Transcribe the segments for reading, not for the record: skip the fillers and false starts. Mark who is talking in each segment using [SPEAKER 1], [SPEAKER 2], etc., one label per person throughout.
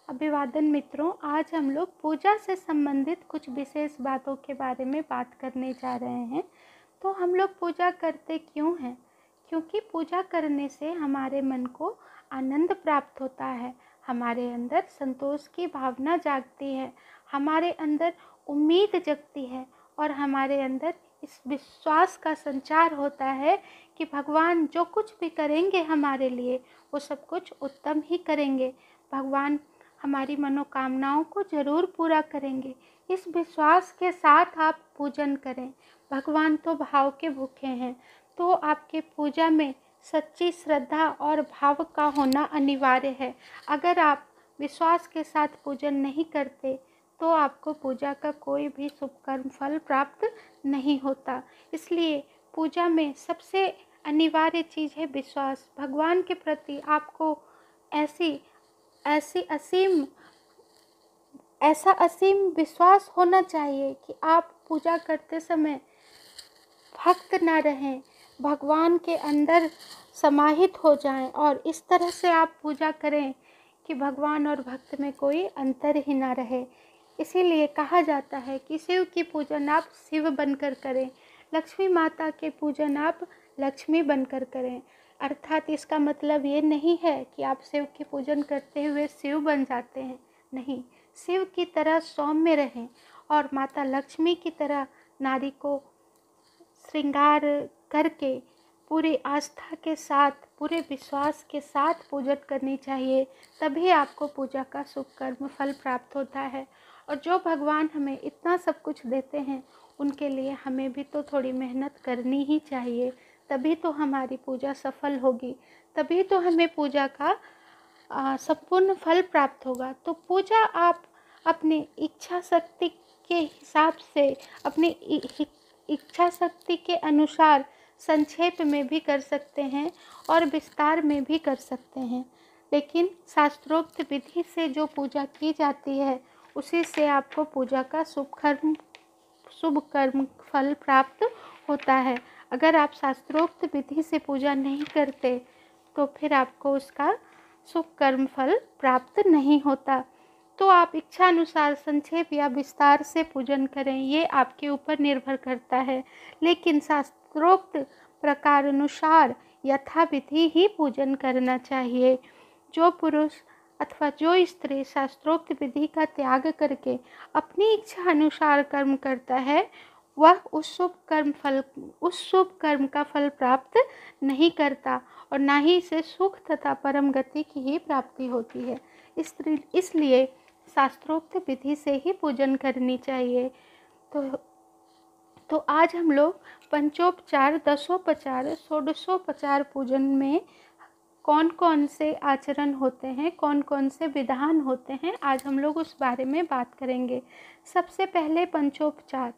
[SPEAKER 1] अभिवादन मित्रों, आज हम लोग पूजा से संबंधित कुछ विशेष बातों के बारे में बात करने जा रहे हैं। तो हम लोग पूजा करते क्यों हैं? क्योंकि पूजा करने से हमारे मन को आनंद प्राप्त होता है, हमारे अंदर संतोष की भावना जागती है, हमारे अंदर उम्मीद जगती है और हमारे अंदर इस विश्वास का संचार होता है कि भगवान जो कुछ भी करेंगे हमारे लिए वो सब कुछ उत्तम ही करेंगे। भगवान हमारी मनोकामनाओं को ज़रूर पूरा करेंगे। इस विश्वास के साथ आप पूजन करें। भगवान तो भाव के भूखे हैं, तो आपके पूजा में सच्ची श्रद्धा और भाव का होना अनिवार्य है। अगर आप विश्वास के साथ पूजन नहीं करते तो आपको पूजा का कोई भी शुभ कर्म फल प्राप्त नहीं होता। इसलिए पूजा में सबसे अनिवार्य चीज़ है विश्वास। भगवान के प्रति आपको ऐसा असीम विश्वास होना चाहिए कि आप पूजा करते समय भक्त ना रहें, भगवान के अंदर समाहित हो जाएं और इस तरह से आप पूजा करें कि भगवान और भक्त में कोई अंतर ही ना रहे। इसीलिए कहा जाता है कि शिव की पूजन आप शिव बनकर करें, लक्ष्मी माता के पूजन आप लक्ष्मी बनकर करें। अर्थात इसका मतलब ये नहीं है कि आप शिव की पूजन करते हुए शिव बन जाते हैं, नहीं, शिव की तरह सौम्य रहें और माता लक्ष्मी की तरह नारी को श्रृंगार करके पूरी आस्था के साथ, पूरे विश्वास के साथ पूजन करनी चाहिए। तभी आपको पूजा का शुभ कर्म फल प्राप्त होता है। और जो भगवान हमें इतना सब कुछ देते हैं उनके लिए हमें भी तो थोड़ी मेहनत करनी ही चाहिए, तभी तो हमारी पूजा सफल होगी, तभी तो हमें पूजा का संपूर्ण फल प्राप्त होगा। तो पूजा आप अपनी इच्छा शक्ति के हिसाब से, अपनी इच्छा शक्ति के अनुसार संक्षेप में भी कर सकते हैं और विस्तार में भी कर सकते हैं, लेकिन शास्त्रोक्त विधि से जो पूजा की जाती है उसी से आपको पूजा का शुभ कर्म फल प्राप्त होता है। अगर आप शास्त्रोक्त विधि से पूजा नहीं करते तो फिर आपको उसका शुभ कर्म फल प्राप्त नहीं होता। तो आप इच्छा अनुसार संक्षेप या विस्तार से पूजन करें, ये आपके ऊपर निर्भर करता है, लेकिन शास्त्रोक्त प्रकार अनुसार यथाविधि ही पूजन करना चाहिए। जो पुरुष अथवा जो स्त्री शास्त्रोक्त विधि का त्याग करके अपनी इच्छा अनुसार कर्म करता है वह उस शुभ कर्म का फल प्राप्त नहीं करता और ना ही इसे सुख तथा परम गति की ही प्राप्ति होती है। इसलिए शास्त्रोक्त विधि से ही पूजन करनी चाहिए। तो आज हम लोग पंचोपचार, दशोपचार, षोडशोपचार पूजन में कौन कौन से आचरण होते हैं, कौन कौन से विधान होते हैं, आज हम लोग उस बारे में बात करेंगे। सबसे पहले पंचोपचार।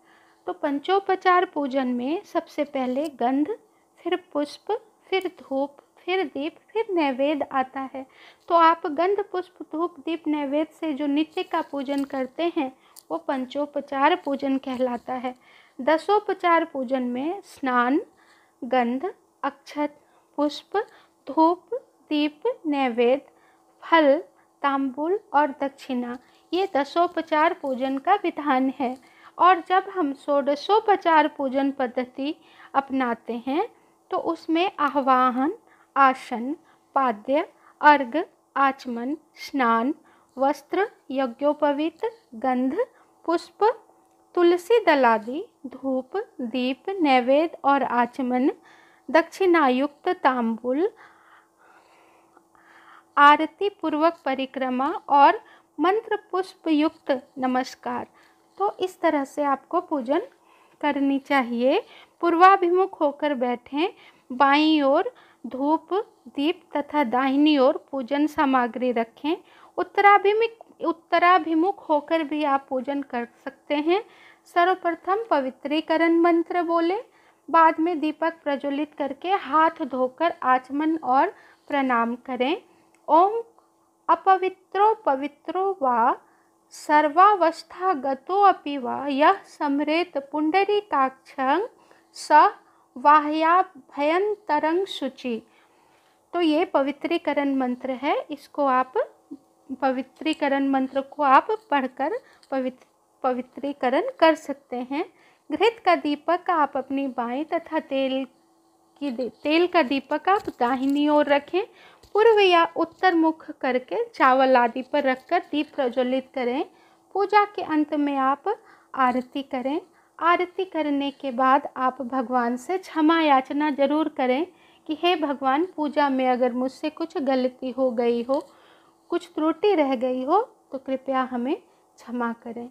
[SPEAKER 1] तो पंचोपचार पूजन में सबसे पहले गंध, फिर पुष्प, फिर धूप, फिर दीप, फिर नैवेद्य आता है। तो आप गंध, पुष्प, धूप, दीप, नैवेद्य से जो नित्य का पूजन करते हैं वो पंचोपचार पूजन कहलाता है। दशोपचार पूजन में स्नान, गंध, अक्षत, पुष्प, धूप, दीप, नैवेद्य, फल, तांबूल और दक्षिणा, ये दशोपचार पूजन का विधान है। और जब हम षोडशोपचार पूजन पद्धति अपनाते हैं तो उसमें आह्वाहन, आसन, पाद्य, अर्घ, आचमन, स्नान, वस्त्र, यज्ञोपवीत, गंध, पुष्प, तुलसी दलादि, धूप, दीप, नैवेद्य और आचमन, दक्षिणायुक्त तांबूल, आरती पूर्वक परिक्रमा और मंत्र पुष्प युक्त नमस्कार। तो इस तरह से आपको पूजन करनी चाहिए। पूर्वाभिमुख होकर बैठें, बाईं ओर धूप, दीप तथा दाहिनी ओर पूजन सामग्री रखें। उत्तराभिमुख होकर भी आप पूजन कर सकते हैं। सर्वप्रथम पवित्रीकरण मंत्र बोले, बाद में दीपक प्रज्वलित करके हाथ धोकर आचमन और प्रणाम करें। ओम अपवित्रो पवित्रो वा सर्वावस्थागतोऽपि वा यः स्मरेत पुंडरीकाक्षं स वाह्याभ्यन्तरं शुचि। तो ये पवित्रीकरण मंत्र है, इसको आप पवित्रीकरण मंत्र को आप पढ़कर पवित्रीकरण कर सकते हैं। घृत का दीपक आप अपनी बाएं तथा तेल का दीपक आप दाहिनी ओर रखें। पूर्व या उत्तर मुख करके चावल आदि पर रखकर दीप प्रज्वलित करें। पूजा के अंत में आप आरती करें। आरती करने के बाद आप भगवान से क्षमा याचना जरूर करें कि हे भगवान, पूजा में अगर मुझसे कुछ गलती हो गई हो, कुछ त्रुटि रह गई हो तो कृपया हमें क्षमा करें।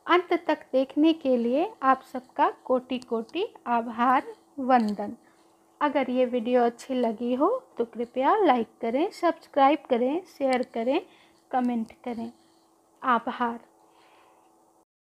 [SPEAKER 1] अंत तक देखने के लिए आप सबका कोटि कोटि आभार, वंदन। अगर ये वीडियो अच्छी लगी हो तो कृपया लाइक करें, सब्सक्राइब करें, शेयर करें, कमेंट करें। आभार।